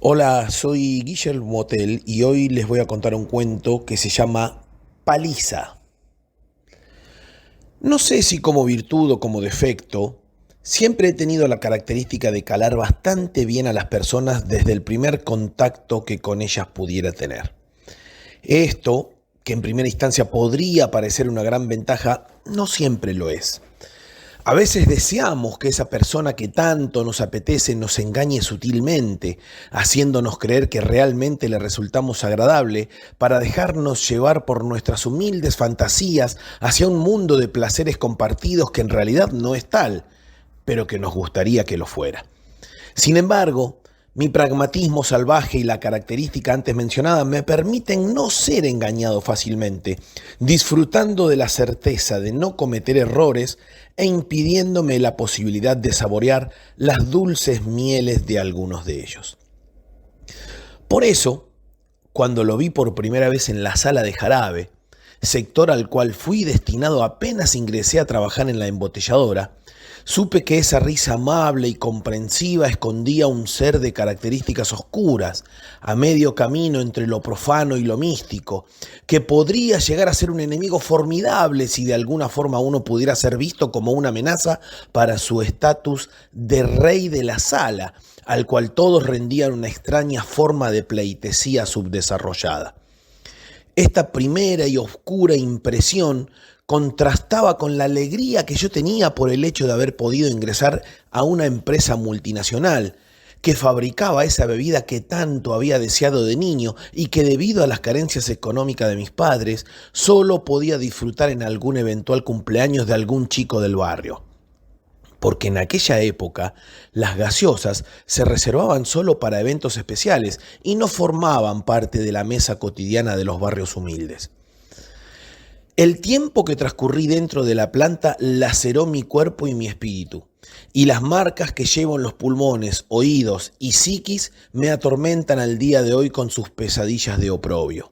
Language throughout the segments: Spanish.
Hola, soy Guillermo Motel y hoy les voy a contar un cuento que se llama Paliza. No sé si como virtud o como defecto, siempre he tenido la característica de calar bastante bien a las personas desde el primer contacto que con ellas pudiera tener. Esto, que en primera instancia podría parecer una gran ventaja, no siempre lo es. A veces deseamos que esa persona que tanto nos apetece nos engañe sutilmente, haciéndonos creer que realmente le resultamos agradable para dejarnos llevar por nuestras humildes fantasías hacia un mundo de placeres compartidos que en realidad no es tal, pero que nos gustaría que lo fuera. Sin embargo, mi pragmatismo salvaje y la característica antes mencionada me permiten no ser engañado fácilmente, disfrutando de la certeza de no cometer errores e impidiéndome la posibilidad de saborear las dulces mieles de algunos de ellos. Por eso, cuando lo vi por primera vez en la sala de jarabe, sector al cual fui destinado apenas ingresé a trabajar en la embotelladora, supe que esa risa amable y comprensiva escondía un ser de características oscuras, a medio camino entre lo profano y lo místico, que podría llegar a ser un enemigo formidable si de alguna forma uno pudiera ser visto como una amenaza para su estatus de rey de la sala, al cual todos rendían una extraña forma de pleitesía subdesarrollada. Esta primera y oscura impresión contrastaba con la alegría que yo tenía por el hecho de haber podido ingresar a una empresa multinacional que fabricaba esa bebida que tanto había deseado de niño y que debido a las carencias económicas de mis padres solo podía disfrutar en algún eventual cumpleaños de algún chico del barrio. Porque en aquella época las gaseosas se reservaban solo para eventos especiales y no formaban parte de la mesa cotidiana de los barrios humildes. El tiempo que transcurrí dentro de la planta laceró mi cuerpo y mi espíritu, y las marcas que llevo en los pulmones, oídos y psiquis me atormentan al día de hoy con sus pesadillas de oprobio.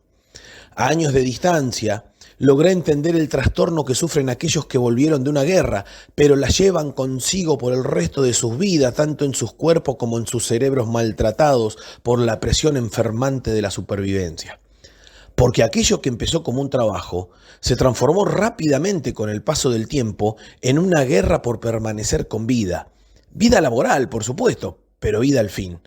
A años de distancia, logré entender el trastorno que sufren aquellos que volvieron de una guerra, pero la llevan consigo por el resto de sus vidas, tanto en sus cuerpos como en sus cerebros maltratados por la presión enfermante de la supervivencia. Porque aquello que empezó como un trabajo se transformó rápidamente con el paso del tiempo en una guerra por permanecer con vida. Vida laboral, por supuesto, pero vida al fin.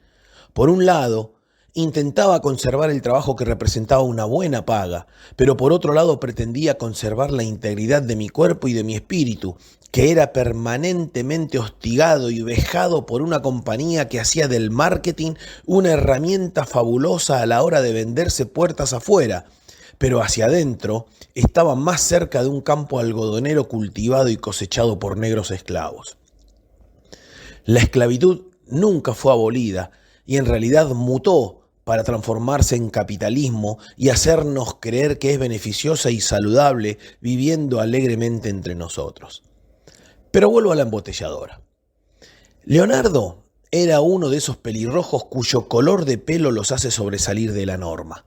Por un lado, intentaba conservar el trabajo que representaba una buena paga, pero por otro lado pretendía conservar la integridad de mi cuerpo y de mi espíritu, que era permanentemente hostigado y vejado por una compañía que hacía del marketing una herramienta fabulosa a la hora de venderse puertas afuera, pero hacia adentro estaba más cerca de un campo algodonero cultivado y cosechado por negros esclavos. La esclavitud nunca fue abolida y en realidad mutó para transformarse en capitalismo y hacernos creer que es beneficiosa y saludable viviendo alegremente entre nosotros. Pero vuelvo a la embotelladora. Leonardo era uno de esos pelirrojos cuyo color de pelo los hace sobresalir de la norma.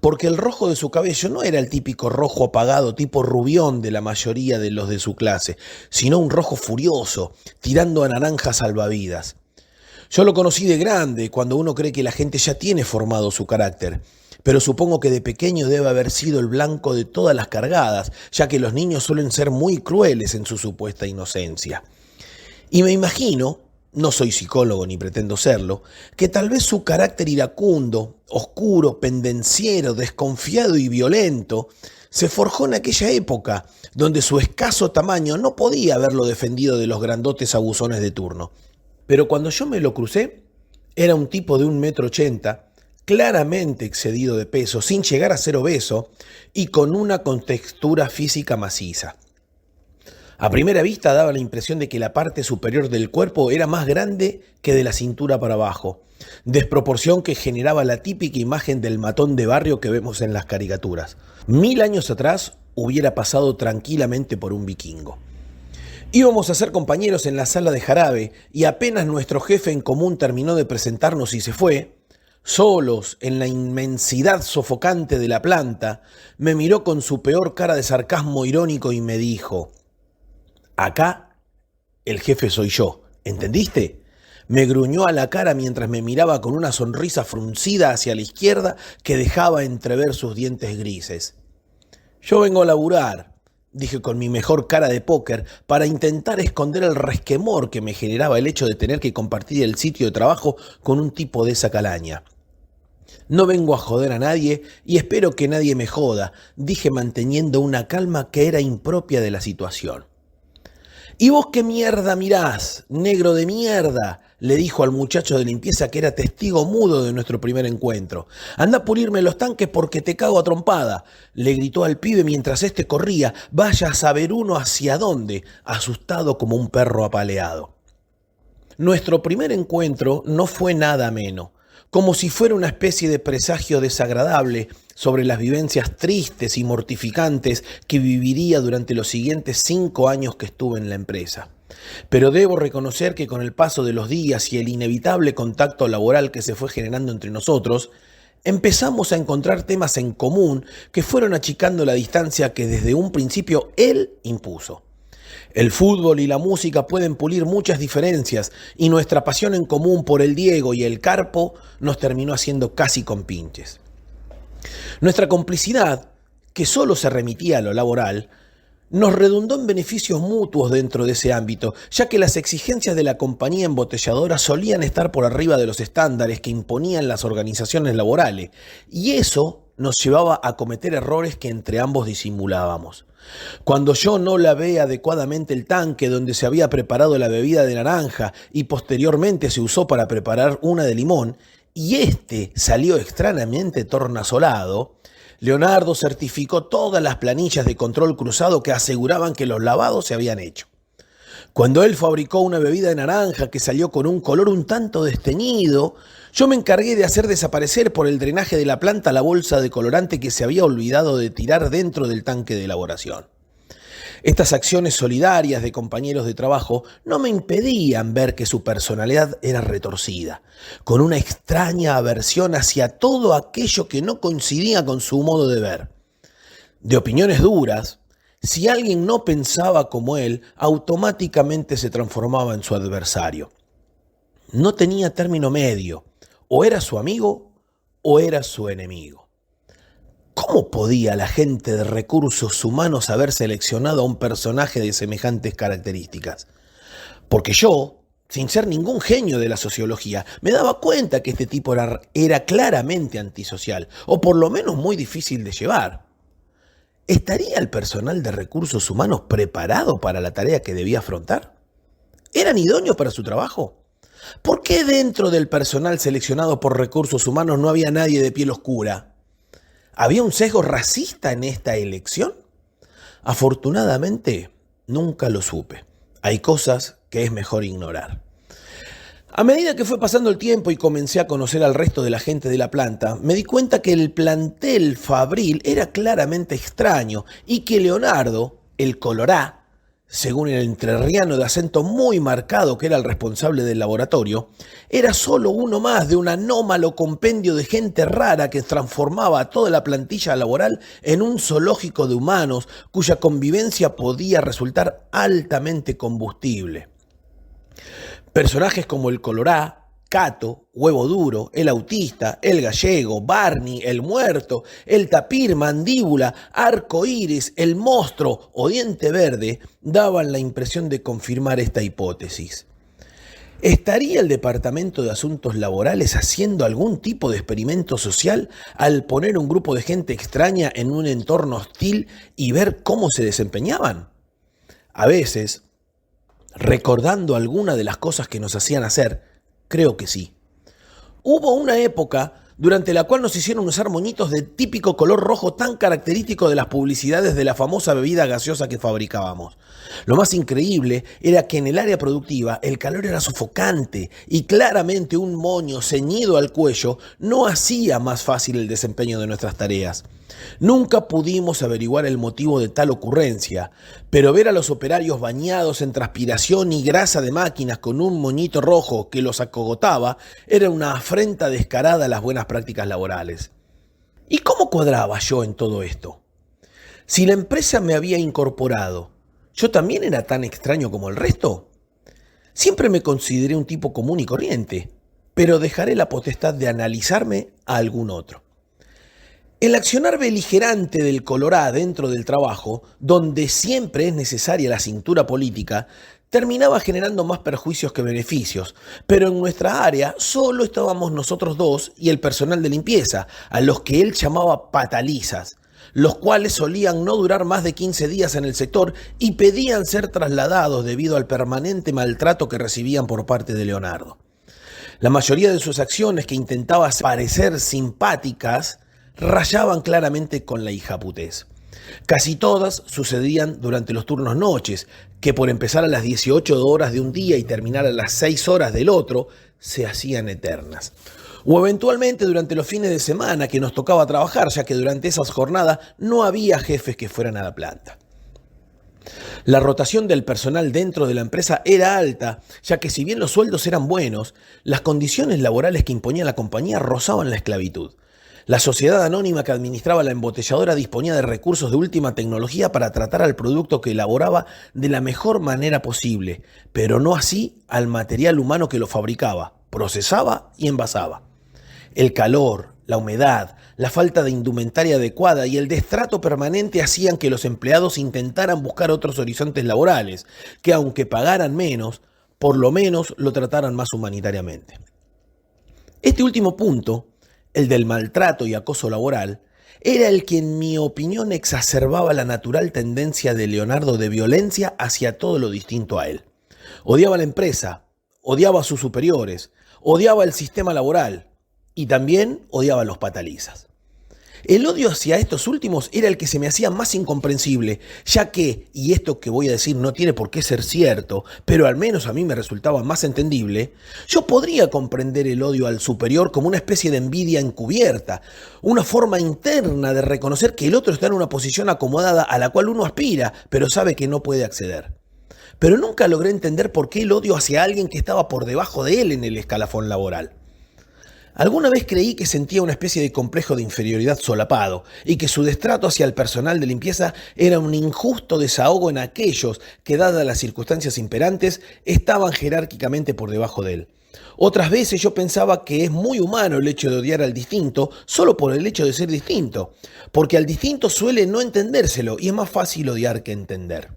Porque el rojo de su cabello no era el típico rojo apagado tipo rubión de la mayoría de los de su clase, sino un rojo furioso, tirando a naranja salvavidas. Yo lo conocí de grande, cuando uno cree que la gente ya tiene formado su carácter, pero supongo que de pequeño debe haber sido el blanco de todas las cargadas, ya que los niños suelen ser muy crueles en su supuesta inocencia. Y me imagino, no soy psicólogo ni pretendo serlo, que tal vez su carácter iracundo, oscuro, pendenciero, desconfiado y violento se forjó en aquella época, donde su escaso tamaño no podía haberlo defendido de los grandotes abusones de turno. Pero cuando yo me lo crucé, era un tipo de 1,80 m, claramente excedido de peso, sin llegar a ser obeso, y con una contextura física maciza. A primera vista daba la impresión de que la parte superior del cuerpo era más grande que de la cintura para abajo, desproporción que generaba la típica imagen del matón de barrio que vemos en las caricaturas. 1000 años atrás hubiera pasado tranquilamente por un vikingo. Íbamos a ser compañeros en la sala de jarabe y apenas nuestro jefe en común terminó de presentarnos y se fue, solos en la inmensidad sofocante de la planta, me miró con su peor cara de sarcasmo irónico y me dijo: acá el jefe soy yo, ¿entendiste? Me gruñó a la cara mientras me miraba con una sonrisa fruncida hacia la izquierda que dejaba entrever sus dientes grises. Yo vengo a laburar, dije con mi mejor cara de póker para intentar esconder el resquemor que me generaba el hecho de tener que compartir el sitio de trabajo con un tipo de esa calaña. No vengo a joder a nadie y espero que nadie me joda, dije manteniendo una calma que era impropia de la situación. ¿Y vos qué mierda mirás, negro de mierda?, le dijo al muchacho de limpieza que era testigo mudo de nuestro primer encuentro. Anda a pulirme los tanques porque te cago a trompada, le gritó al pibe mientras éste corría, vaya a saber uno hacia dónde, asustado como un perro apaleado. Nuestro primer encuentro no fue nada ameno, como si fuera una especie de presagio desagradable sobre las vivencias tristes y mortificantes que viviría durante los siguientes 5 años que estuve en la empresa. Pero debo reconocer que con el paso de los días y el inevitable contacto laboral que se fue generando entre nosotros, empezamos a encontrar temas en común que fueron achicando la distancia que desde un principio él impuso. El fútbol y la música pueden pulir muchas diferencias y nuestra pasión en común por el Diego y el Carpo nos terminó haciendo casi compinches. Nuestra complicidad, que solo se remitía a lo laboral, nos redundó en beneficios mutuos dentro de ese ámbito, ya que las exigencias de la compañía embotelladora solían estar por arriba de los estándares que imponían las organizaciones laborales, y eso nos llevaba a cometer errores que entre ambos disimulábamos. Cuando yo no lavé adecuadamente el tanque donde se había preparado la bebida de naranja y posteriormente se usó para preparar una de limón, y este salió extrañamente tornasolado, Leonardo certificó todas las planillas de control cruzado que aseguraban que los lavados se habían hecho. Cuando él fabricó una bebida de naranja que salió con un color un tanto desteñido, yo me encargué de hacer desaparecer por el drenaje de la planta la bolsa de colorante que se había olvidado de tirar dentro del tanque de elaboración. Estas acciones solidarias de compañeros de trabajo no me impedían ver que su personalidad era retorcida, con una extraña aversión hacia todo aquello que no coincidía con su modo de ver. De opiniones duras, si alguien no pensaba como él, automáticamente se transformaba en su adversario. No tenía término medio, o era su amigo o era su enemigo. ¿Cómo podía la gente de recursos humanos haber seleccionado a un personaje de semejantes características? Porque yo, sin ser ningún genio de la sociología, me daba cuenta que este tipo era claramente antisocial, o por lo menos muy difícil de llevar. ¿Estaría el personal de recursos humanos preparado para la tarea que debía afrontar? ¿Eran idóneos para su trabajo? ¿Por qué dentro del personal seleccionado por recursos humanos no había nadie de piel oscura? ¿Había un sesgo racista en esta elección? Afortunadamente, nunca lo supe. Hay cosas que es mejor ignorar. A medida que fue pasando el tiempo y comencé a conocer al resto de la gente de la planta, me di cuenta que el plantel fabril era claramente extraño y que Leonardo, el colorá, según el entrerriano de acento muy marcado que era el responsable del laboratorio, era solo uno más de un anómalo compendio de gente rara que transformaba a toda la plantilla laboral en un zoológico de humanos cuya convivencia podía resultar altamente combustible. Personajes como el colorá, Cato, Huevo Duro, el autista, el gallego, Barney, el muerto, el tapir, mandíbula, arco iris, el monstruo o diente verde daban la impresión de confirmar esta hipótesis. ¿Estaría el Departamento de Asuntos Laborales haciendo algún tipo de experimento social al poner un grupo de gente extraña en un entorno hostil y ver cómo se desempeñaban? A veces, recordando alguna de las cosas que nos hacían hacer, creo que sí. Hubo una época durante la cual nos hicieron usar moñitos de típico color rojo tan característico de las publicidades de la famosa bebida gaseosa que fabricábamos. Lo más increíble era que en el área productiva el calor era sofocante y claramente un moño ceñido al cuello no hacía más fácil el desempeño de nuestras tareas. Nunca pudimos averiguar el motivo de tal ocurrencia, pero ver a los operarios bañados en transpiración y grasa de máquinas con un moñito rojo que los acogotaba era una afrenta descarada a las buenas prácticas laborales. ¿Y cómo cuadraba yo en todo esto? Si la empresa me había incorporado, ¿yo también era tan extraño como el resto? Siempre me consideré un tipo común y corriente, pero dejaré la potestad de analizarme a algún otro. El accionar beligerante del Colorado dentro del trabajo, donde siempre es necesaria la cintura política, terminaba generando más perjuicios que beneficios, pero en nuestra área solo estábamos nosotros dos y el personal de limpieza, a los que él llamaba patalizas, los cuales solían no durar más de 15 días en el sector y pedían ser trasladados debido al permanente maltrato que recibían por parte de Leonardo. La mayoría de sus acciones, que intentaba parecer simpáticas, rayaban claramente con la hijaputez. Casi todas sucedían durante los turnos noches, que por empezar a las 18 horas de un día y terminar a las 6 horas del otro, se hacían eternas. O eventualmente durante los fines de semana que nos tocaba trabajar, ya que durante esas jornadas no había jefes que fueran a la planta. La rotación del personal dentro de la empresa era alta, ya que si bien los sueldos eran buenos, las condiciones laborales que imponía la compañía rozaban la esclavitud. La sociedad anónima que administraba la embotelladora disponía de recursos de última tecnología para tratar al producto que elaboraba de la mejor manera posible, pero no así al material humano que lo fabricaba, procesaba y envasaba. El calor, la humedad, la falta de indumentaria adecuada y el destrato permanente hacían que los empleados intentaran buscar otros horizontes laborales, que aunque pagaran menos, por lo menos lo trataran más humanitariamente. Este último punto, el del maltrato y acoso laboral, era el que en mi opinión exacerbaba la natural tendencia de Leonardo de violencia hacia todo lo distinto a él. Odiaba la empresa, odiaba a sus superiores, odiaba el sistema laboral y también odiaba a los patalizas. El odio hacia estos últimos era el que se me hacía más incomprensible, ya que, y esto que voy a decir no tiene por qué ser cierto, pero al menos a mí me resultaba más entendible, yo podría comprender el odio al superior como una especie de envidia encubierta, una forma interna de reconocer que el otro está en una posición acomodada a la cual uno aspira, pero sabe que no puede acceder. Pero nunca logré entender por qué el odio hacia alguien que estaba por debajo de él en el escalafón laboral. Alguna vez creí que sentía una especie de complejo de inferioridad solapado y que su destrato hacia el personal de limpieza era un injusto desahogo en aquellos que, dadas las circunstancias imperantes, estaban jerárquicamente por debajo de él. Otras veces yo pensaba que es muy humano el hecho de odiar al distinto solo por el hecho de ser distinto, porque al distinto suele no entendérselo y es más fácil odiar que entender.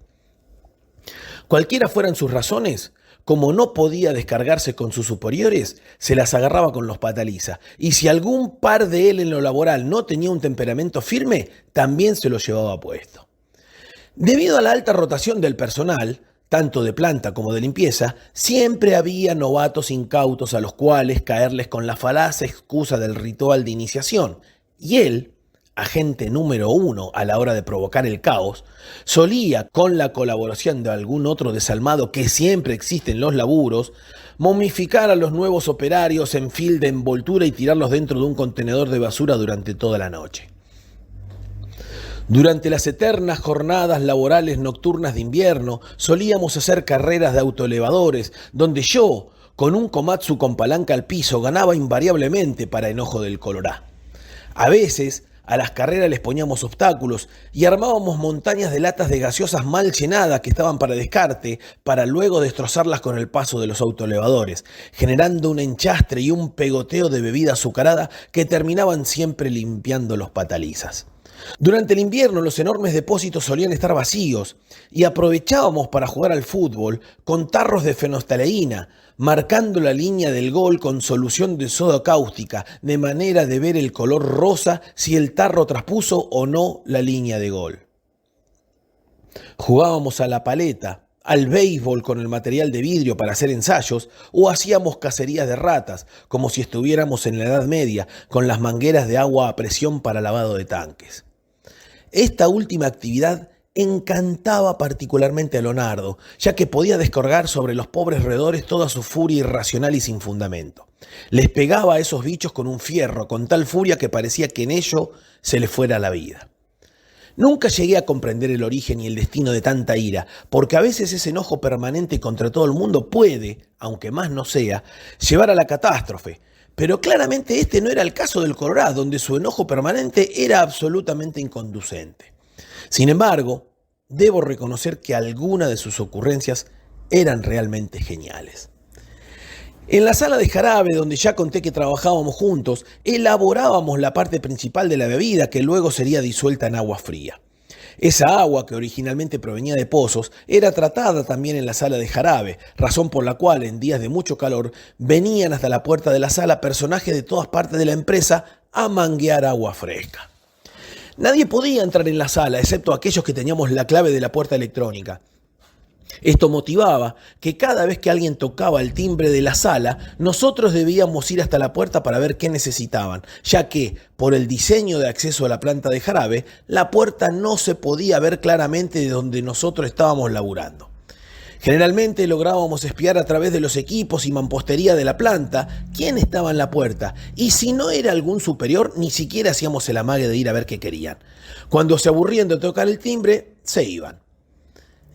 Cualquiera fueran sus razones, como no podía descargarse con sus superiores, se las agarraba con los patalizas. Y si algún par de él en lo laboral no tenía un temperamento firme, también se lo llevaba puesto. Debido a la alta rotación del personal, tanto de planta como de limpieza, siempre había novatos incautos a los cuales caerles con la falaz excusa del ritual de iniciación. Y él, agente número 1 a la hora de provocar el caos, solía, con la colaboración de algún otro desalmado que siempre existe en los laburos, momificar a los nuevos operarios en fil de envoltura y tirarlos dentro de un contenedor de basura durante toda la noche. Durante las eternas jornadas laborales nocturnas de invierno, solíamos hacer carreras de autoelevadores, donde yo, con un Komatsu con palanca al piso, ganaba invariablemente para enojo del Colorá. A veces, a las carreras les poníamos obstáculos y armábamos montañas de latas de gaseosas mal llenadas que estaban para descarte, para luego destrozarlas con el paso de los autoelevadores, generando un enchastre y un pegoteo de bebida azucarada que terminaban siempre limpiando los patalizas. Durante el invierno los enormes depósitos solían estar vacíos y aprovechábamos para jugar al fútbol con tarros de fenostaleína, marcando la línea del gol con solución de soda cáustica, de manera de ver el color rosa si el tarro traspuso o no la línea de gol. Jugábamos a la paleta, al béisbol con el material de vidrio para hacer ensayos, o hacíamos cacerías de ratas, como si estuviéramos en la Edad Media, con las mangueras de agua a presión para lavado de tanques. Esta última actividad encantaba particularmente a Leonardo, ya que podía descargar sobre los pobres roedores toda su furia irracional y sin fundamento. Les pegaba a esos bichos con un fierro, con tal furia que parecía que en ello se le fuera la vida. Nunca llegué a comprender el origen y el destino de tanta ira, porque a veces ese enojo permanente contra todo el mundo puede, aunque más no sea, llevar a la catástrofe. Pero claramente este no era el caso del Colorado, donde su enojo permanente era absolutamente inconducente. Sin embargo, debo reconocer que algunas de sus ocurrencias eran realmente geniales. En la sala de jarabe, donde ya conté que trabajábamos juntos, elaborábamos la parte principal de la bebida que luego sería disuelta en agua fría. Esa agua, que originalmente provenía de pozos, era tratada también en la sala de jarabe, razón por la cual en días de mucho calor venían hasta la puerta de la sala personajes de todas partes de la empresa a manguear agua fresca. Nadie podía entrar en la sala, excepto aquellos que teníamos la clave de la puerta electrónica. Esto motivaba que cada vez que alguien tocaba el timbre de la sala, nosotros debíamos ir hasta la puerta para ver qué necesitaban, ya que, por el diseño de acceso a la planta de jarabe, la puerta no se podía ver claramente de donde nosotros estábamos laburando. Generalmente lográbamos espiar a través de los equipos y mampostería de la planta quién estaba en la puerta, y si no era algún superior, ni siquiera hacíamos el amague de ir a ver qué querían. Cuando se aburrían de tocar el timbre, se iban.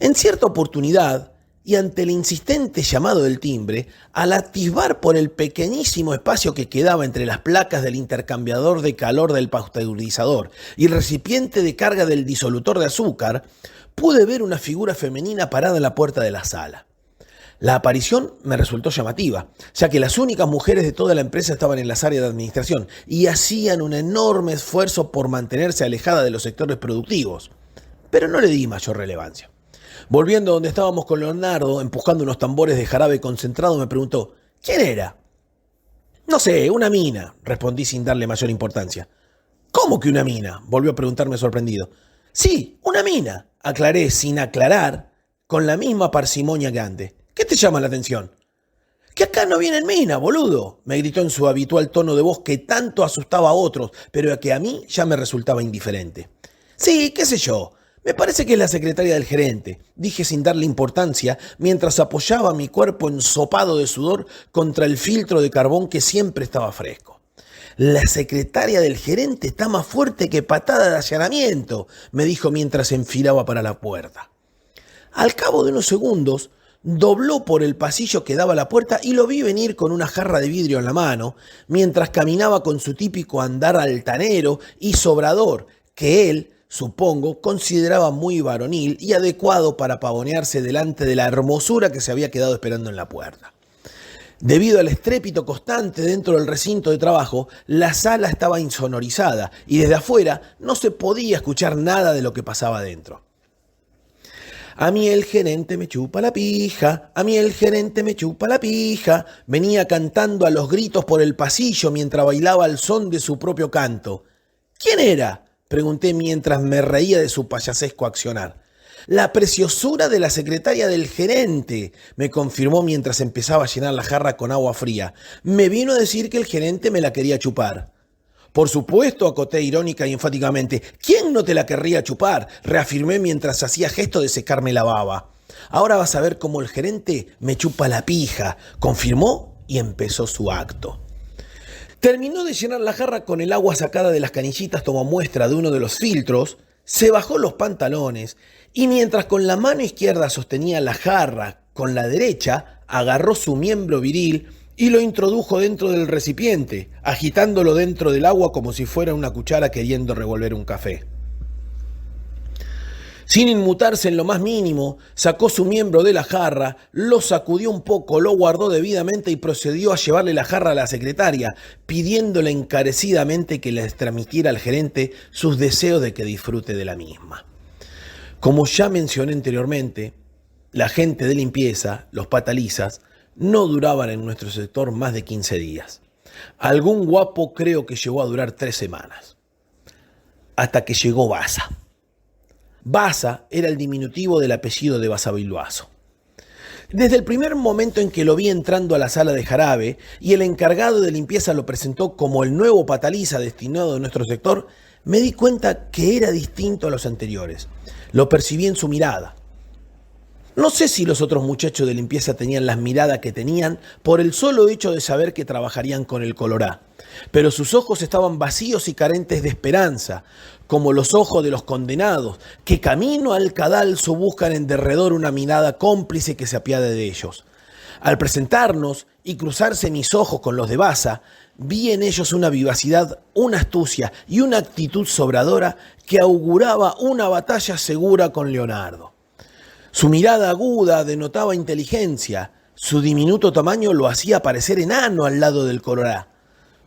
En cierta oportunidad, y ante el insistente llamado del timbre, al atisbar por el pequeñísimo espacio que quedaba entre las placas del intercambiador de calor del pasteurizador y el recipiente de carga del disolutor de azúcar, pude ver una figura femenina parada en la puerta de la sala. La aparición me resultó llamativa, ya que las únicas mujeres de toda la empresa estaban en las áreas de administración y hacían un enorme esfuerzo por mantenerse alejadas de los sectores productivos, pero no le di mayor relevancia. Volviendo donde estábamos con Leonardo, empujando unos tambores de jarabe concentrado, me preguntó, ¿quién era? No sé, una mina, respondí sin darle mayor importancia. ¿Cómo que una mina?, volvió a preguntarme sorprendido. Sí, una mina, aclaré sin aclarar, con la misma parsimonia que antes. ¿Qué te llama la atención? Que acá no vienen minas, boludo, me gritó en su habitual tono de voz que tanto asustaba a otros, pero que a mí ya me resultaba indiferente. Sí, qué sé yo. Me parece que es la secretaria del gerente, dije sin darle importancia mientras apoyaba mi cuerpo ensopado de sudor contra el filtro de carbón que siempre estaba fresco. La secretaria del gerente está más fuerte que patada de allanamiento, me dijo mientras enfilaba para la puerta. Al cabo de unos segundos, dobló por el pasillo que daba a la puerta y lo vi venir con una jarra de vidrio en la mano, mientras caminaba con su típico andar altanero y sobrador, que él, supongo, consideraba muy varonil y adecuado para pavonearse delante de la hermosura que se había quedado esperando en la puerta. Debido al estrépito constante dentro del recinto de trabajo, la sala estaba insonorizada y desde afuera no se podía escuchar nada de lo que pasaba dentro. A mí el gerente me chupa la pija, a mí el gerente me chupa la pija, venía cantando a los gritos por el pasillo mientras bailaba al son de su propio canto. ¿Quién era?, pregunté mientras me reía de su payasesco accionar. La preciosura de la secretaria del gerente, me confirmó mientras empezaba a llenar la jarra con agua fría. Me vino a decir que el gerente me la quería chupar. Por supuesto, acoté irónica y enfáticamente. ¿Quién no te la querría chupar?, reafirmé mientras hacía gesto de secarme la baba. Ahora vas a ver cómo el gerente me chupa la pija, confirmó y empezó su acto. Terminó de llenar la jarra con el agua sacada de las canillitas como muestra de uno de los filtros, se bajó los pantalones y mientras con la mano izquierda sostenía la jarra con la derecha, agarró su miembro viril y lo introdujo dentro del recipiente, agitándolo dentro del agua como si fuera una cuchara queriendo revolver un café. Sin inmutarse en lo más mínimo, sacó su miembro de la jarra, lo sacudió un poco, lo guardó debidamente y procedió a llevarle la jarra a la secretaria, pidiéndole encarecidamente que les transmitiera al gerente sus deseos de que disfrute de la misma. Como ya mencioné anteriormente, la gente de limpieza, los patalizas, no duraban en nuestro sector más de 15 días. Algún guapo creo que llegó a durar 3 semanas. Hasta que llegó Baza. Baza era el diminutivo del apellido de Basavilbaso. Desde el primer momento en que lo vi entrando a la sala de jarabe y el encargado de limpieza lo presentó como el nuevo pataliza destinado a nuestro sector, me di cuenta que era distinto a los anteriores. Lo percibí en su mirada. No sé si los otros muchachos de limpieza tenían las miradas que tenían por el solo hecho de saber que trabajarían con el Colorá, pero sus ojos estaban vacíos y carentes de esperanza, como los ojos de los condenados, que camino al cadalso buscan en derredor una mirada cómplice que se apiade de ellos. Al presentarnos y cruzarse mis ojos con los de Baza, vi en ellos una vivacidad, una astucia y una actitud sobradora que auguraba una batalla segura con Leonardo. Su mirada aguda denotaba inteligencia, su diminuto tamaño lo hacía parecer enano al lado del Colorá.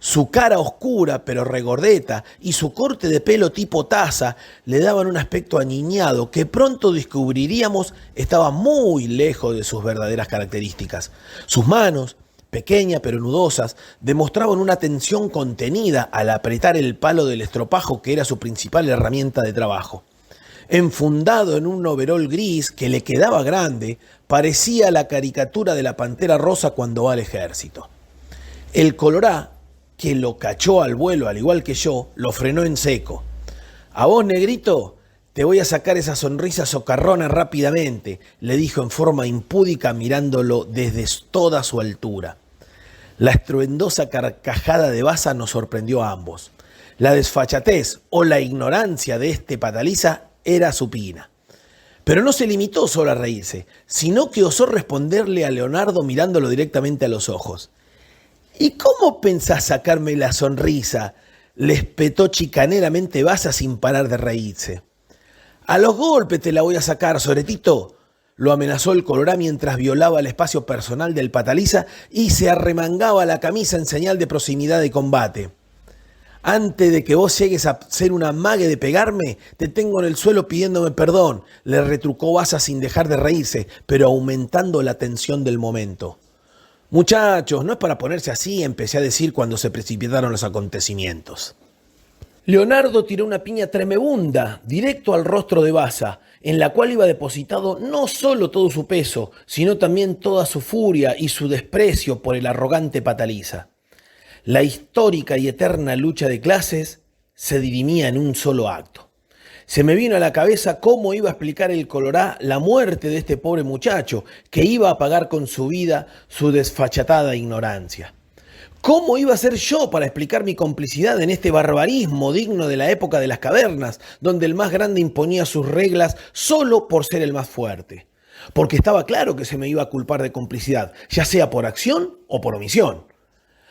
Su cara oscura pero regordeta y su corte de pelo tipo taza le daban un aspecto aniñado que pronto descubriríamos estaba muy lejos de sus verdaderas características. Sus manos, pequeñas pero nudosas, demostraban una tensión contenida al apretar el palo del estropajo que era su principal herramienta de trabajo. Enfundado en un overol gris que le quedaba grande, parecía la caricatura de la pantera rosa cuando va al ejército. El Colorá, que lo cachó al vuelo al igual que yo, lo frenó en seco. «A vos, negrito, te voy a sacar esa sonrisa socarrona rápidamente», le dijo en forma impúdica mirándolo desde toda su altura. La estruendosa carcajada de Baza nos sorprendió a ambos. La desfachatez o la ignorancia de este pataliza era supina. Pero no se limitó solo a reírse, sino que osó responderle a Leonardo mirándolo directamente a los ojos. «¿Y cómo pensás sacarme la sonrisa?», le espetó chicaneramente Baza sin parar de reírse. «A los golpes te la voy a sacar, soretito», lo amenazó el Colorá mientras violaba el espacio personal del pataliza y se arremangaba la camisa en señal de proximidad de combate. «Antes de que vos llegues a ser una mague de pegarme, te tengo en el suelo pidiéndome perdón», le retrucó Baza sin dejar de reírse, pero aumentando la tensión del momento. «Muchachos, no es para ponerse así», empecé a decir cuando se precipitaron los acontecimientos. Leonardo tiró una piña tremebunda directo al rostro de Baza, en la cual iba depositado no solo todo su peso, sino también toda su furia y su desprecio por el arrogante pataliza. La histórica y eterna lucha de clases se dirimía en un solo acto. Se me vino a la cabeza cómo iba a explicar el Colorá la muerte de este pobre muchacho, que iba a pagar con su vida su desfachatada ignorancia. ¿Cómo iba a ser yo para explicar mi complicidad en este barbarismo digno de la época de las cavernas, donde el más grande imponía sus reglas solo por ser el más fuerte? Porque estaba claro que se me iba a culpar de complicidad, ya sea por acción o por omisión.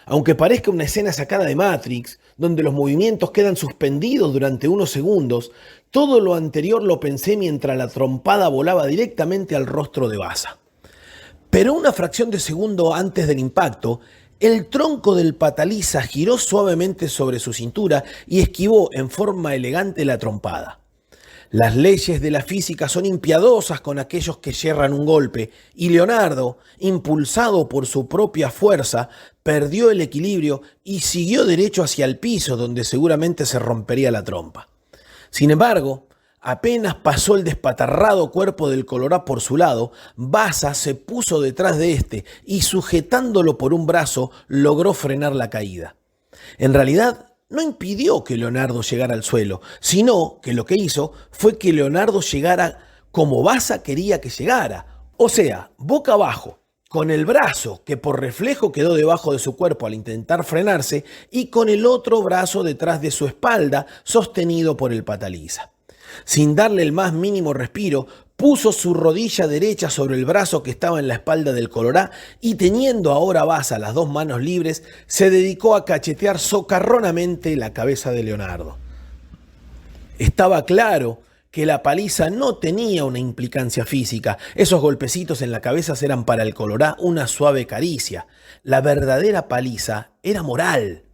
Aunque parezca una escena sacada de Matrix, donde los movimientos quedan suspendidos durante unos segundos, todo lo anterior lo pensé mientras la trompada volaba directamente al rostro de Baza. Pero una fracción de segundo antes del impacto, el tronco del pataliza giró suavemente sobre su cintura y esquivó en forma elegante la trompada. Las leyes de la física son impiadosas con aquellos que yerran un golpe, y Leonardo, impulsado por su propia fuerza, perdió el equilibrio y siguió derecho hacia el piso, donde seguramente se rompería la trompa. Sin embargo, apenas pasó el despatarrado cuerpo del Colorá por su lado, Baza se puso detrás de este y, sujetándolo por un brazo, logró frenar la caída. En realidad, no impidió que Leonardo llegara al suelo, sino que lo que hizo fue que Leonardo llegara como Baza quería que llegara, o sea, boca abajo, con el brazo que por reflejo quedó debajo de su cuerpo al intentar frenarse y con el otro brazo detrás de su espalda sostenido por el pataliza. Sin darle el más mínimo respiro, puso su rodilla derecha sobre el brazo que estaba en la espalda del Colorá y, teniendo ahora Baza las dos manos libres, se dedicó a cachetear socarronamente la cabeza de Leonardo. Estaba claro que la paliza no tenía una implicancia física. Esos golpecitos en la cabeza eran para el Colorá una suave caricia. La verdadera paliza era moral.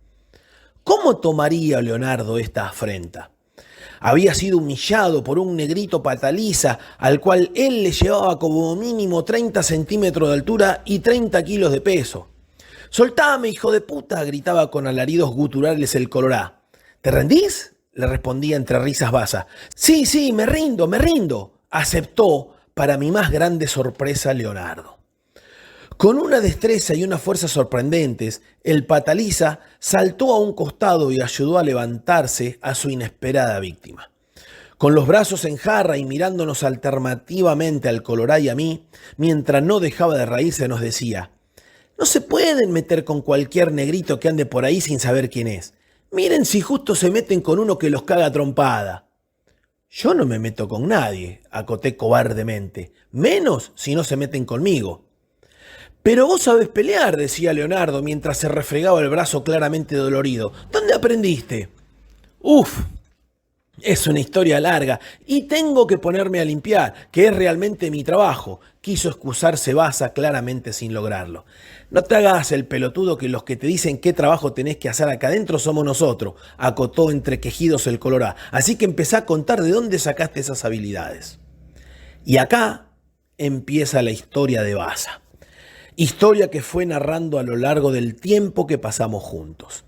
¿Cómo tomaría Leonardo esta afrenta? Había sido humillado por un negrito pataliza al cual él le llevaba como mínimo 30 centímetros de altura y 30 kilos de peso. «¡Soltame, hijo de puta!», gritaba con alaridos guturales el Colorá. «¿Te rendís?», le respondía entre risas Baza. Sí, me rindo», aceptó para mi más grande sorpresa Leonardo. Con una destreza y una fuerza sorprendentes, el pataliza saltó a un costado y ayudó a levantarse a su inesperada víctima. Con los brazos en jarra y mirándonos alternativamente al Colorá y a mí, mientras no dejaba de reírse, nos decía: «No se pueden meter con cualquier negrito que ande por ahí sin saber quién es. Miren si justo se meten con uno que los caga a trompada». «Yo no me meto con nadie», acoté cobardemente, «menos si no se meten conmigo». «Pero vos sabés pelear», decía Leonardo mientras se refregaba el brazo claramente dolorido. «¿Dónde aprendiste?» «Uf, Es una historia larga y tengo que ponerme a limpiar, que es realmente mi trabajo. Quiso excusarse Baza claramente sin lograrlo. No te hagas el pelotudo que los que te dicen qué trabajo tenés que hacer acá adentro somos nosotros, acotó entre quejidos el Colorá. Así que empezá a contar de dónde sacaste esas habilidades. Y acá empieza la historia de Baza. Historia que fue narrando a lo largo del tiempo que pasamos juntos.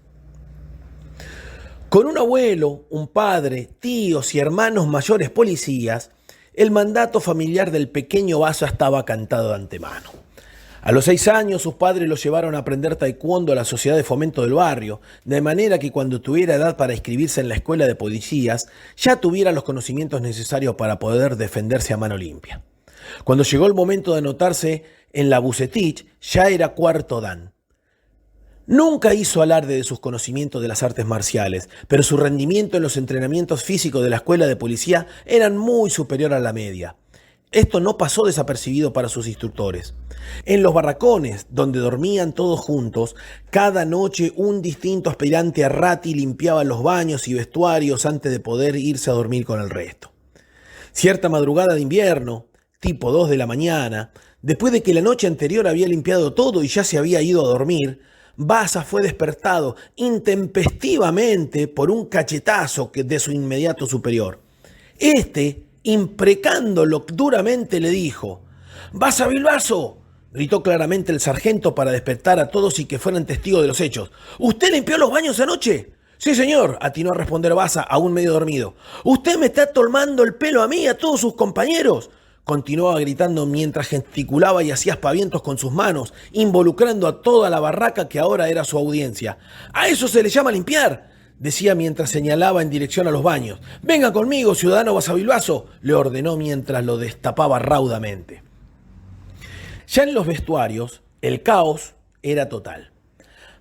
Con un abuelo, un padre, tíos y hermanos mayores policías, el mandato familiar del pequeño Baza estaba cantado de antemano. A los 6 años sus padres lo llevaron a aprender taekwondo a la sociedad de fomento del barrio, de manera que cuando tuviera edad para inscribirse en la escuela de policías, ya tuviera los conocimientos necesarios para poder defenderse a mano limpia. Cuando llegó el momento de anotarse en la Bucetich, ya era cuarto dan. Nunca hizo alarde de sus conocimientos de las artes marciales, pero su rendimiento en los entrenamientos físicos de la escuela de policía eran muy superior a la media. Esto no pasó desapercibido para sus instructores. En los barracones, donde dormían todos juntos, cada noche un distinto aspirante a Rati limpiaba los baños y vestuarios antes de poder irse a dormir con el resto. Cierta madrugada de invierno, tipo 2 de la mañana, después de que la noche anterior había limpiado todo y ya se había ido a dormir, Baza fue despertado intempestivamente por un cachetazo de su inmediato superior. Imprecándolo duramente, le dijo: «¡Baza Bilbaso!», gritó claramente el sargento para despertar a todos y que fueran testigos de los hechos. «¿Usted limpió los baños anoche?». «Sí, señor», atinó a responder Baza, aún medio dormido. «¿Usted me está tomando el pelo a mí y a todos sus compañeros?», continuaba gritando mientras gesticulaba y hacía aspavientos con sus manos, involucrando a toda la barraca que ahora era su audiencia. «¡A eso se le llama limpiar!», decía mientras señalaba en dirección a los baños. «Venga conmigo, ciudadano Baza Bilbaso», le ordenó mientras lo destapaba raudamente. Ya en los vestuarios, el caos era total.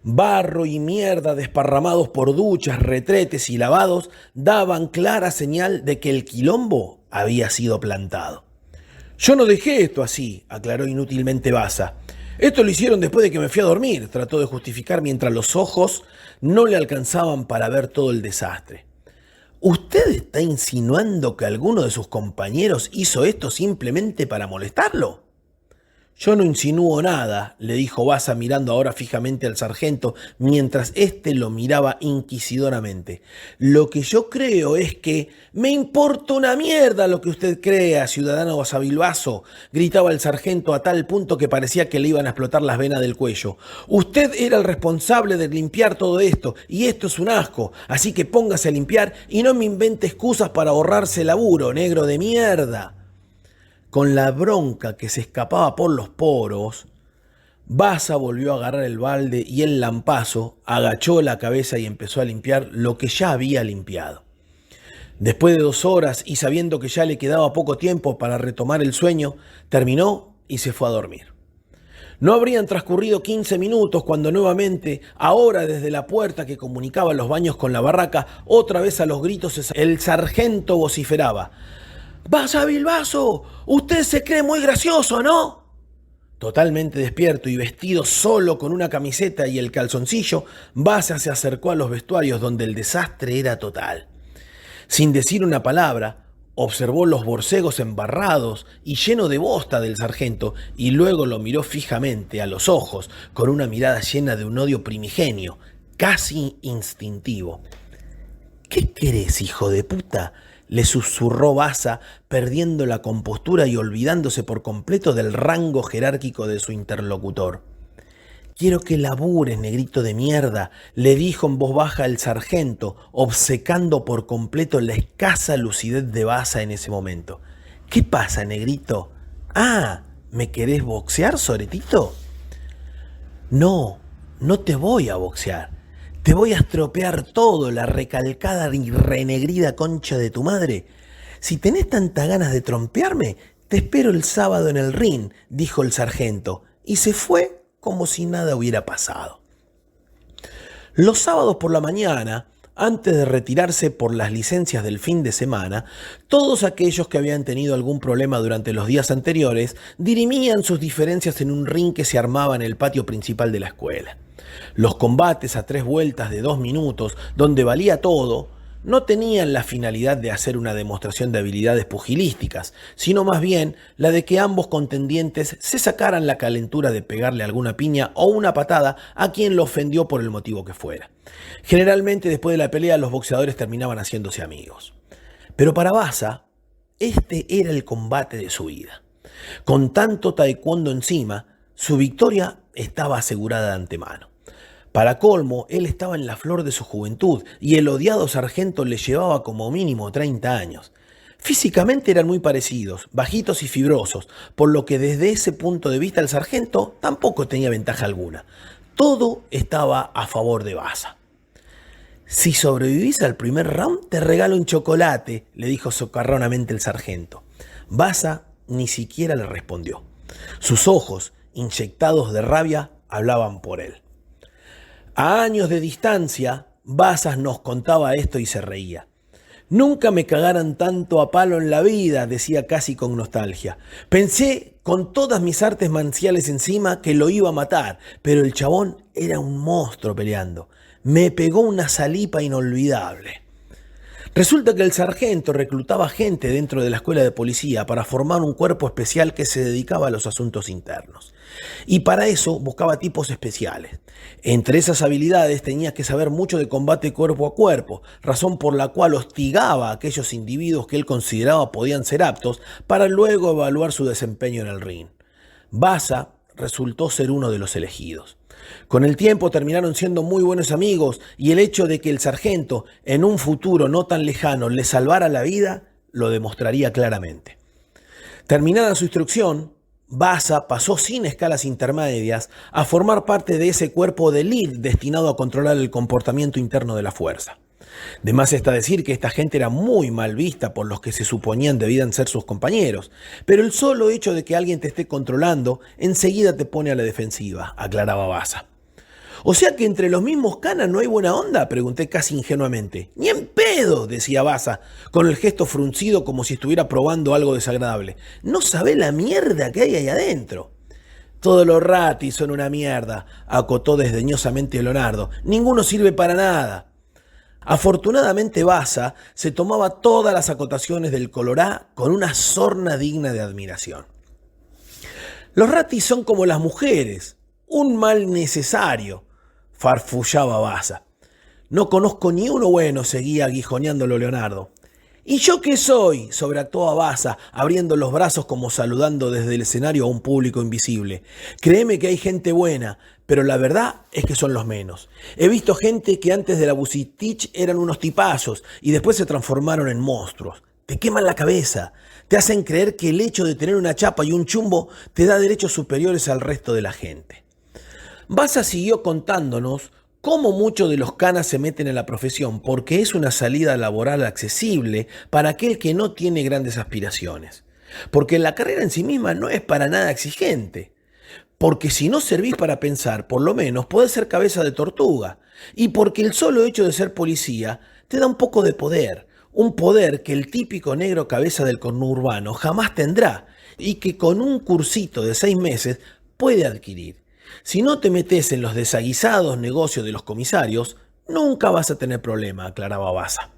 Barro y mierda desparramados por duchas, retretes y lavados daban clara señal de que el quilombo había sido plantado. «Yo no dejé esto así», aclaró inútilmente Baza. «Esto lo hicieron después de que me fui a dormir», trató de justificar mientras los ojos no le alcanzaban para ver todo el desastre. «¿Usted está insinuando que alguno de sus compañeros hizo esto simplemente para molestarlo?». «Yo no insinúo nada», le dijo Baza mirando ahora fijamente al sargento mientras éste lo miraba inquisidoramente. «Lo que yo creo es que…». «Me importa una mierda lo que usted crea, ciudadano Baza Bilbaso», gritaba el sargento a tal punto que parecía que le iban a explotar las venas del cuello. «Usted era el responsable de limpiar todo esto, y esto es un asco, así que póngase a limpiar y no me invente excusas para ahorrarse laburo, negro de mierda». Con la bronca que se escapaba por los poros, Baza volvió a agarrar el balde y el lampazo, agachó la cabeza y empezó a limpiar lo que ya había limpiado. Después de 2 horas y sabiendo que ya le quedaba poco tiempo para retomar el sueño, terminó y se fue a dormir. No habrían transcurrido 15 minutos cuando nuevamente, ahora desde la puerta que comunicaba los baños con la barraca, otra vez a los gritos el sargento vociferaba: «Baza Bilbaso, usted se cree muy gracioso, ¿no?». Totalmente despierto y vestido solo con una camiseta y el calzoncillo, Baza se acercó a los vestuarios donde el desastre era total. Sin decir una palabra, observó los borcegos embarrados y lleno de bosta del sargento y luego lo miró fijamente a los ojos con una mirada llena de un odio primigenio, casi instintivo. «¿Qué querés, hijo de puta?», le susurró Baza, perdiendo la compostura y olvidándose por completo del rango jerárquico de su interlocutor. «Quiero que labures, negrito de mierda», le dijo en voz baja el sargento, obcecando por completo la escasa lucidez de Baza en ese momento. «¿Qué pasa, negrito? Ah, ¿me querés boxear, soretito?». «No, no te voy a boxear. Te voy a estropear todo, la recalcada y renegrida concha de tu madre. Si tenés tantas ganas de trompearme, te espero el sábado en el ring», dijo el sargento, y se fue como si nada hubiera pasado. Los sábados por la mañana, antes de retirarse por las licencias del fin de semana, todos aquellos que habían tenido algún problema durante los días anteriores dirimían sus diferencias en un ring que se armaba en el patio principal de la escuela. Los combates a 3 vueltas de 2 minutos, donde valía todo, no tenían la finalidad de hacer una demostración de habilidades pugilísticas, sino más bien la de que ambos contendientes se sacaran la calentura de pegarle alguna piña o una patada a quien lo ofendió por el motivo que fuera. Generalmente después de la pelea los boxeadores terminaban haciéndose amigos. Pero para Basa, este era el combate de su vida. Con tanto taekwondo encima, su victoria estaba asegurada de antemano. Para colmo, él estaba en la flor de su juventud y el odiado sargento le llevaba como mínimo 30 años. Físicamente eran muy parecidos, bajitos y fibrosos, por lo que desde ese punto de vista el sargento tampoco tenía ventaja alguna. Todo estaba a favor de Basa. Si sobrevivís al primer round, te regalo un chocolate, le dijo socarronamente el sargento. Basa ni siquiera le respondió. Sus ojos, inyectados de rabia, hablaban por él. A años de distancia, Basas nos contaba esto y se reía. Nunca me cagaran tanto a palo en la vida, decía casi con nostalgia. Pensé con todas mis artes marciales encima que lo iba a matar, pero el chabón era un monstruo peleando. Me pegó una salipa inolvidable. Resulta que el sargento reclutaba gente dentro de la escuela de policía para formar un cuerpo especial que se dedicaba a los asuntos internos. Y para eso buscaba tipos especiales. Entre esas habilidades tenía que saber mucho de combate cuerpo a cuerpo, razón por la cual hostigaba a aquellos individuos que él consideraba podían ser aptos para luego evaluar su desempeño en el ring. Basa resultó ser uno de los elegidos. Con el tiempo terminaron siendo muy buenos amigos y el hecho de que el sargento en un futuro no tan lejano le salvara la vida lo demostraría claramente. Terminada su instrucción, Basa pasó sin escalas intermedias a formar parte de ese cuerpo de élite destinado a controlar el comportamiento interno de la fuerza. De más está decir que esta gente era muy mal vista por los que se suponían debían ser sus compañeros, pero el solo hecho de que alguien te esté controlando enseguida te pone a la defensiva, aclaraba Basa. ¿O sea que entre los mismos canas no hay buena onda?, pregunté casi ingenuamente. Ni en pedo, decía Basa, con el gesto fruncido como si estuviera probando algo desagradable. No sabe la mierda que hay ahí adentro. Todos los ratis son una mierda, acotó desdeñosamente Leonardo. Ninguno sirve para nada. Afortunadamente Basa se tomaba todas las acotaciones del Colorá con una sorna digna de admiración. Los ratis son como las mujeres, un mal necesario, farfullaba Basa. No conozco ni uno bueno, seguía aguijoneándolo Leonardo. ¿Y yo qué soy?, sobreactuó Basa, abriendo los brazos como saludando desde el escenario a un público invisible. Créeme que hay gente buena, pero la verdad es que son los menos. He visto gente que antes de la Bucetich eran unos tipazos y después se transformaron en monstruos. Te queman la cabeza, te hacen creer que el hecho de tener una chapa y un chumbo te da derechos superiores al resto de la gente. Basa siguió contándonos cómo muchos de los canas se meten en la profesión porque es una salida laboral accesible para aquel que no tiene grandes aspiraciones. Porque la carrera en sí misma no es para nada exigente. Porque si no servís para pensar, por lo menos podés ser cabeza de tortuga. Y porque el solo hecho de ser policía te da un poco de poder. Un poder que el típico negro cabeza del conurbano jamás tendrá y que con un cursito de 6 meses puede adquirir. Si no te metes en los desaguisados negocios de los comisarios, nunca vas a tener problema, aclaraba Basa.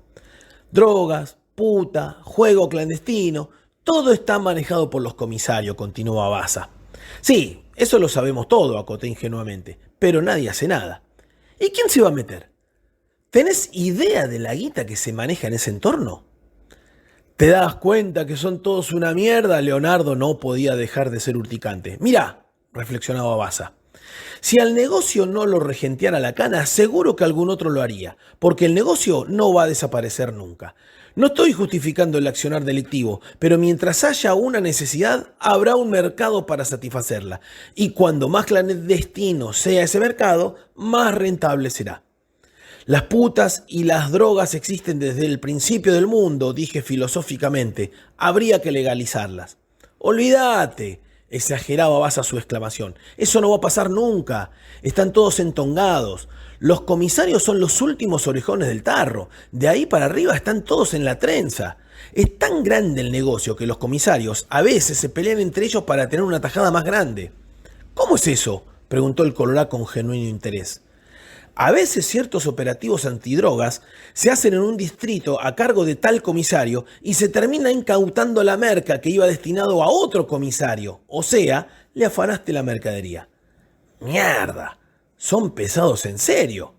Drogas, puta, juego clandestino, todo está manejado por los comisarios, continuaba Basa. Sí, eso lo sabemos todo, acoté ingenuamente, pero nadie hace nada. ¿Y quién se va a meter? ¿Tenés idea de la guita que se maneja en ese entorno? ¿Te das cuenta que son todos una mierda? Leonardo no podía dejar de ser urticante. Mirá, reflexionaba Basa. Si al negocio no lo regenteara la cana, seguro que algún otro lo haría, porque el negocio no va a desaparecer nunca. No estoy justificando el accionar delictivo, pero mientras haya una necesidad, habrá un mercado para satisfacerla. Y cuando más clandestino sea ese mercado, más rentable será. Las putas y las drogas existen desde el principio del mundo, dije filosóficamente. Habría que legalizarlas. Olvídate, exageraba Basa su exclamación. Eso no va a pasar nunca. Están todos entongados. Los comisarios son los últimos orejones del tarro. De ahí para arriba están todos en la trenza. Es tan grande el negocio que los comisarios a veces se pelean entre ellos para tener una tajada más grande. ¿Cómo es eso?, preguntó el Colorá con genuino interés. A veces ciertos operativos antidrogas se hacen en un distrito a cargo de tal comisario y se termina incautando la merca que iba destinado a otro comisario. O sea, le afanaste la mercadería. ¡Mierda! Son pesados en serio.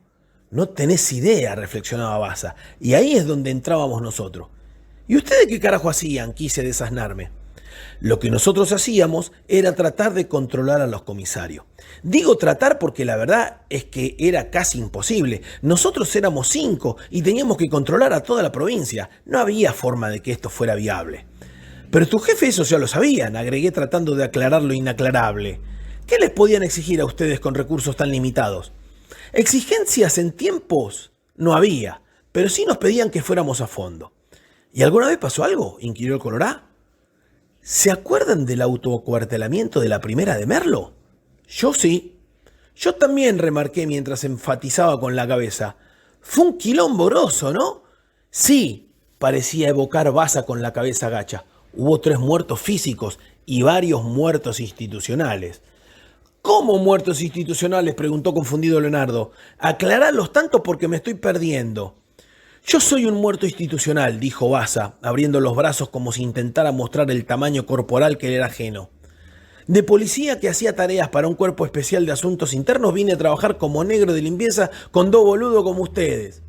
No tenés idea, reflexionaba Baza. Y ahí es donde entrábamos nosotros. ¿Y ustedes qué carajo hacían? Quise desasnarme. Lo que nosotros hacíamos era tratar de controlar a los comisarios. Digo tratar porque la verdad es que era casi imposible. Nosotros éramos 5 y teníamos que controlar a toda la provincia. No había forma de que esto fuera viable. Pero tus jefes eso ya lo sabían, agregué tratando de aclarar lo inaclarable. ¿Qué les podían exigir a ustedes con recursos tan limitados? Exigencias en tiempos no había, pero sí nos pedían que fuéramos a fondo. ¿Y alguna vez pasó algo?, inquirió el Colorá. ¿Se acuerdan del autoacuartelamiento de la primera de Merlo? Yo sí. Yo también, remarqué mientras enfatizaba con la cabeza. Fue un quilombo grosso, ¿no? Sí, parecía evocar Baza con la cabeza gacha. Hubo 3 muertos físicos y varios muertos institucionales. ¿Cómo muertos institucionales?, preguntó confundido Leonardo. Aclaralos tanto porque me estoy perdiendo. Yo soy un muerto institucional, dijo Baza, abriendo los brazos como si intentara mostrar el tamaño corporal que le era ajeno. De policía que hacía tareas para un cuerpo especial de asuntos internos vine a trabajar como negro de limpieza con 2 boludos como ustedes.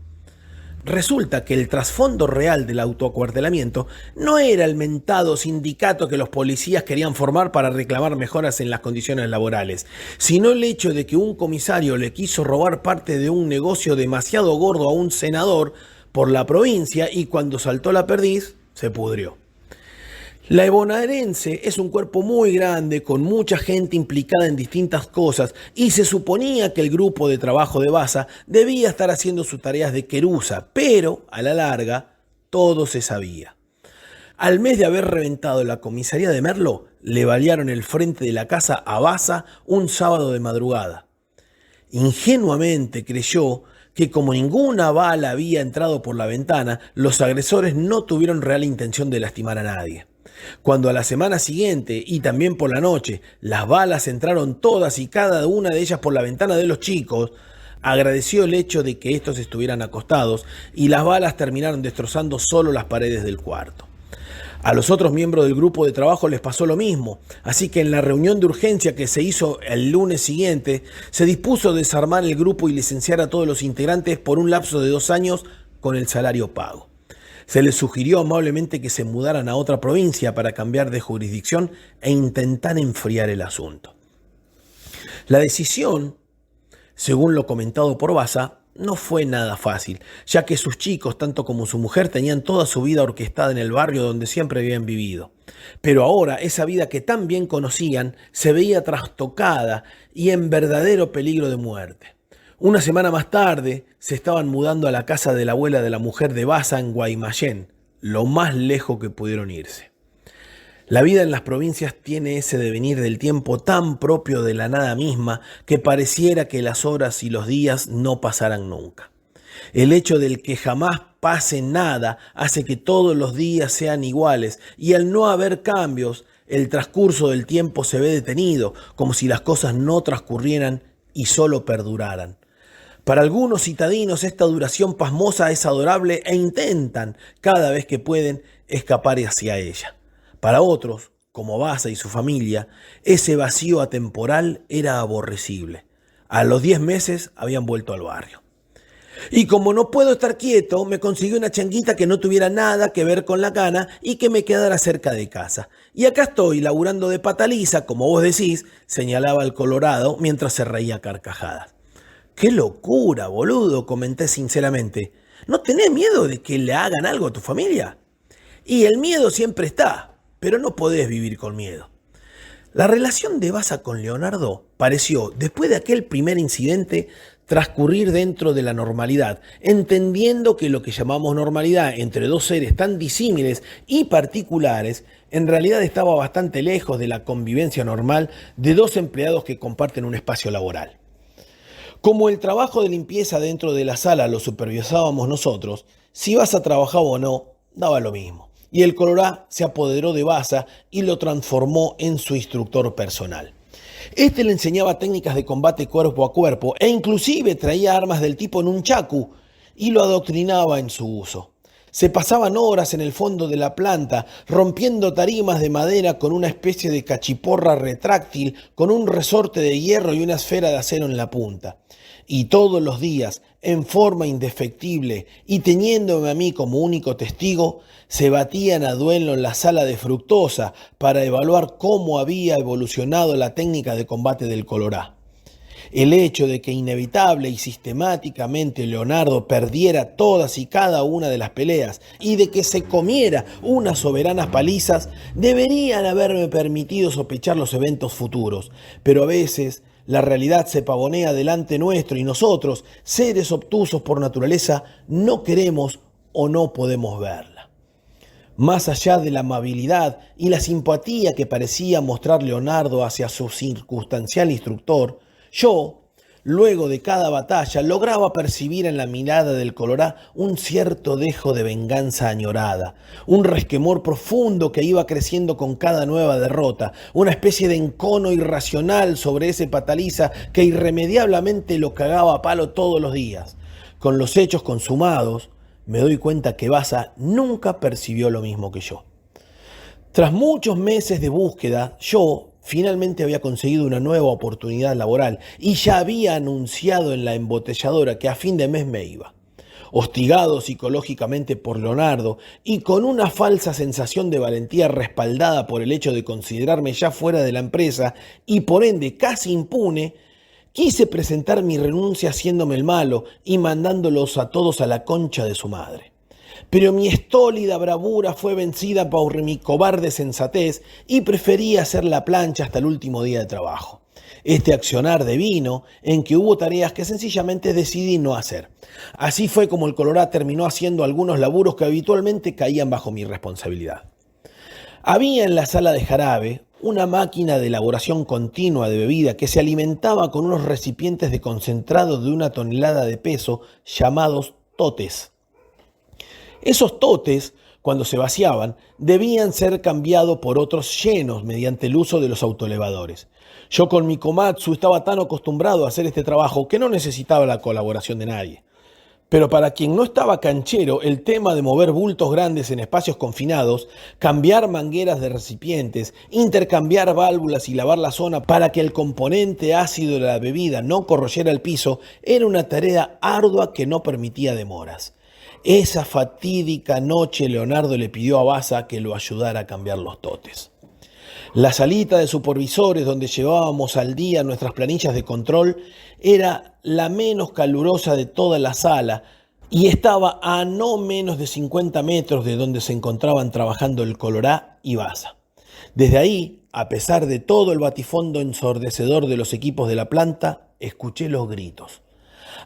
Resulta que el trasfondo real del autoacuartelamiento no era el mentado sindicato que los policías querían formar para reclamar mejoras en las condiciones laborales, sino el hecho de que un comisario le quiso robar parte de un negocio demasiado gordo a un senador por la provincia y cuando saltó la perdiz, se pudrió. La bonaerense es un cuerpo muy grande, con mucha gente implicada en distintas cosas, y se suponía que el grupo de trabajo de Baza debía estar haciendo sus tareas de querusa, pero, a la larga, todo se sabía. Al mes de haber reventado la comisaría de Merlo, le balearon el frente de la casa a Baza un sábado de madrugada. Ingenuamente creyó que como ninguna bala había entrado por la ventana, los agresores no tuvieron real intención de lastimar a nadie. Cuando a la semana siguiente y también por la noche las balas entraron todas y cada una de ellas por la ventana de los chicos, agradeció el hecho de que estos estuvieran acostados y las balas terminaron destrozando solo las paredes del cuarto. A los otros miembros del grupo de trabajo les pasó lo mismo, así que en la reunión de urgencia que se hizo el lunes siguiente, se dispuso a desarmar el grupo y licenciar a todos los integrantes por un lapso de 2 años con el salario pago. Se les sugirió amablemente que se mudaran a otra provincia para cambiar de jurisdicción e intentar enfriar el asunto. La decisión, según lo comentado por Baza, no fue nada fácil, ya que sus chicos, tanto como su mujer, tenían toda su vida orquestada en el barrio donde siempre habían vivido. Pero ahora esa vida que tan bien conocían se veía trastocada y en verdadero peligro de muerte. Una semana más tarde se estaban mudando a la casa de la abuela de la mujer de Baza en Guaymallén, lo más lejos que pudieron irse. La vida en las provincias tiene ese devenir del tiempo tan propio de la nada misma que pareciera que las horas y los días no pasarán nunca. El hecho del que jamás pase nada hace que todos los días sean iguales y al no haber cambios, el transcurso del tiempo se ve detenido, como si las cosas no transcurrieran y solo perduraran. Para algunos citadinos esta duración pasmosa es adorable e intentan, cada vez que pueden, escapar hacia ella. Para otros, como Baza y su familia, ese vacío atemporal era aborrecible. A los 10 meses habían vuelto al barrio. Y como no puedo estar quieto, me conseguí una changuita que no tuviera nada que ver con la cana y que me quedara cerca de casa. Y acá estoy, laburando de pataliza, como vos decís, señalaba el Colorado mientras se reía a carcajadas. ¡Qué locura, boludo!, comenté sinceramente. ¿No tenés miedo de que le hagan algo a tu familia? Y el miedo siempre está, pero no podés vivir con miedo. La relación de Baza con Leonardo pareció, después de aquel primer incidente, transcurrir dentro de la normalidad, entendiendo que lo que llamamos normalidad entre 2 seres tan disímiles y particulares, en realidad estaba bastante lejos de la convivencia normal de 2 empleados que comparten un espacio laboral. Como el trabajo de limpieza dentro de la sala lo supervisábamos nosotros, si Baza trabajaba o no, daba lo mismo. Y el Colorá se apoderó de Baza y lo transformó en su instructor personal. Este le enseñaba técnicas de combate cuerpo a cuerpo e inclusive traía armas del tipo nunchaku y lo adoctrinaba en su uso. Se pasaban horas en el fondo de la planta rompiendo tarimas de madera con una especie de cachiporra retráctil con un resorte de hierro y una esfera de acero en la punta. Y todos los días, en forma indefectible y teniéndome a mí como único testigo, se batían a duelo en la sala de Fructosa para evaluar cómo había evolucionado la técnica de combate del Colorá. El hecho de que inevitable y sistemáticamente Leonardo perdiera todas y cada una de las peleas y de que se comiera unas soberanas palizas deberían haberme permitido sospechar los eventos futuros, pero a veces la realidad se pavonea delante nuestro y nosotros, seres obtusos por naturaleza, no queremos o no podemos verla. Más allá de la amabilidad y la simpatía que parecía mostrar Leonardo hacia su circunstancial instructor, yo, luego de cada batalla, lograba percibir en la mirada del Colorá un cierto dejo de venganza añorada, un resquemor profundo que iba creciendo con cada nueva derrota, una especie de encono irracional sobre ese Pataliza que irremediablemente lo cagaba a palo todos los días. Con los hechos consumados, me doy cuenta que Basa nunca percibió lo mismo que yo. Tras muchos meses de búsqueda, yo finalmente había conseguido una nueva oportunidad laboral y ya había anunciado en la embotelladora que a fin de mes me iba. Hostigado psicológicamente por Leonardo y con una falsa sensación de valentía respaldada por el hecho de considerarme ya fuera de la empresa y por ende casi impune, quise presentar mi renuncia haciéndome el malo y mandándolos a todos a la concha de su madre. Pero mi estólida bravura fue vencida por mi cobarde sensatez y preferí hacer la plancha hasta el último día de trabajo. Este accionar devino en que hubo tareas que sencillamente decidí no hacer. Así fue como el Colorá terminó haciendo algunos laburos que habitualmente caían bajo mi responsabilidad. Había en la sala de jarabe una máquina de elaboración continua de bebida que se alimentaba con unos recipientes de concentrado de 1 tonelada de peso llamados totes. Esos totes, cuando se vaciaban, debían ser cambiados por otros llenos mediante el uso de los autoelevadores. Yo con mi Komatsu estaba tan acostumbrado a hacer este trabajo que no necesitaba la colaboración de nadie. Pero para quien no estaba canchero, el tema de mover bultos grandes en espacios confinados, cambiar mangueras de recipientes, intercambiar válvulas y lavar la zona para que el componente ácido de la bebida no corroyera el piso, era una tarea ardua que no permitía demoras. Esa fatídica noche Leonardo le pidió a Basa que lo ayudara a cambiar los totes. La salita de supervisores donde llevábamos al día nuestras planillas de control era la menos calurosa de toda la sala y estaba a no menos de 50 metros de donde se encontraban trabajando el Colorá y Basa. Desde ahí, a pesar de todo el batifondo ensordecedor de los equipos de la planta, escuché los gritos.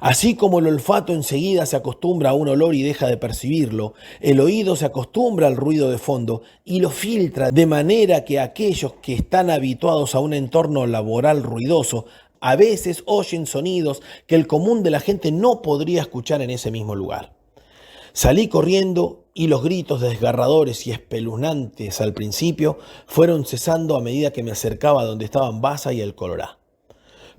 Así como el olfato enseguida se acostumbra a un olor y deja de percibirlo, el oído se acostumbra al ruido de fondo y lo filtra de manera que aquellos que están habituados a un entorno laboral ruidoso a veces oyen sonidos que el común de la gente no podría escuchar en ese mismo lugar. Salí corriendo y los gritos desgarradores y espeluznantes al principio fueron cesando a medida que me acercaba a donde estaban Basa y el Colorá.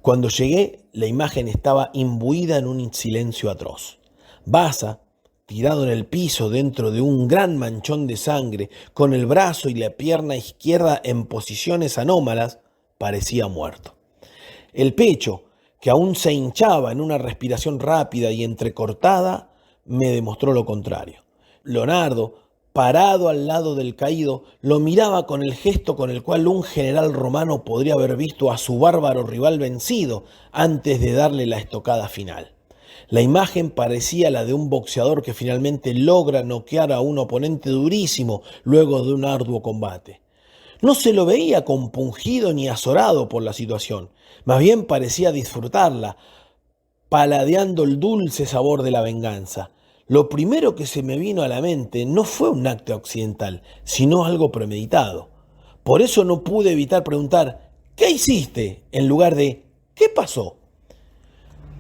Cuando llegué, la imagen estaba imbuida en un silencio atroz. Basa, tirado en el piso dentro de un gran manchón de sangre, con el brazo y la pierna izquierda en posiciones anómalas, parecía muerto. El pecho, que aún se hinchaba en una respiración rápida y entrecortada, me demostró lo contrario. Leonardo, parado al lado del caído, lo miraba con el gesto con el cual un general romano podría haber visto a su bárbaro rival vencido antes de darle la estocada final. La imagen parecía la de un boxeador que finalmente logra noquear a un oponente durísimo luego de un arduo combate. No se lo veía compungido ni azorado por la situación, más bien parecía disfrutarla, paladeando el dulce sabor de la venganza. Lo primero que se me vino a la mente no fue un acto accidental, sino algo premeditado. Por eso no pude evitar preguntar, ¿qué hiciste?, en lugar de, ¿qué pasó?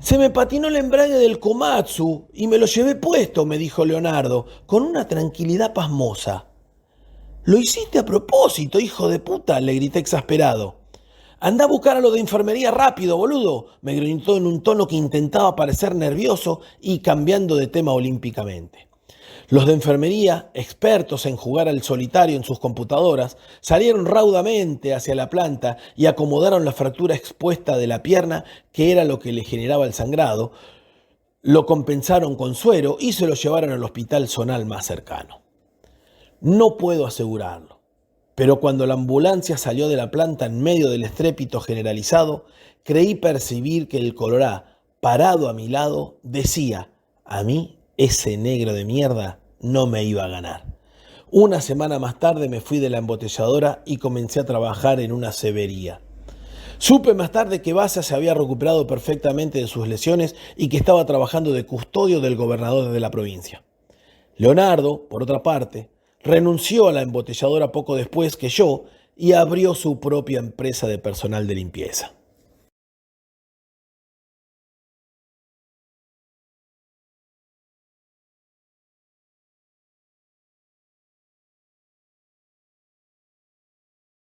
Se me patinó el embrague del Komatsu y me lo llevé puesto, me dijo Leonardo, con una tranquilidad pasmosa. ¿Lo hiciste a propósito, hijo de puta?, le grité exasperado. Anda a buscar a lo de enfermería rápido, boludo, me gritó en un tono que intentaba parecer nervioso y cambiando de tema olímpicamente. Los de enfermería, expertos en jugar al solitario en sus computadoras, salieron raudamente hacia la planta y acomodaron la fractura expuesta de la pierna, que era lo que le generaba el sangrado, lo compensaron con suero y se lo llevaron al hospital zonal más cercano. No puedo asegurarlo, pero cuando la ambulancia salió de la planta en medio del estrépito generalizado, creí percibir que el colorá, parado a mi lado, decía: a mí ese negro de mierda no me iba a ganar. Una semana más tarde me fui de la embotelladora y comencé a trabajar en una cebería. Supe más tarde que Baza se había recuperado perfectamente de sus lesiones y que estaba trabajando de custodio del gobernador de la provincia. Leonardo, por otra parte, renunció a la embotelladora poco después que yo y abrió su propia empresa de personal de limpieza.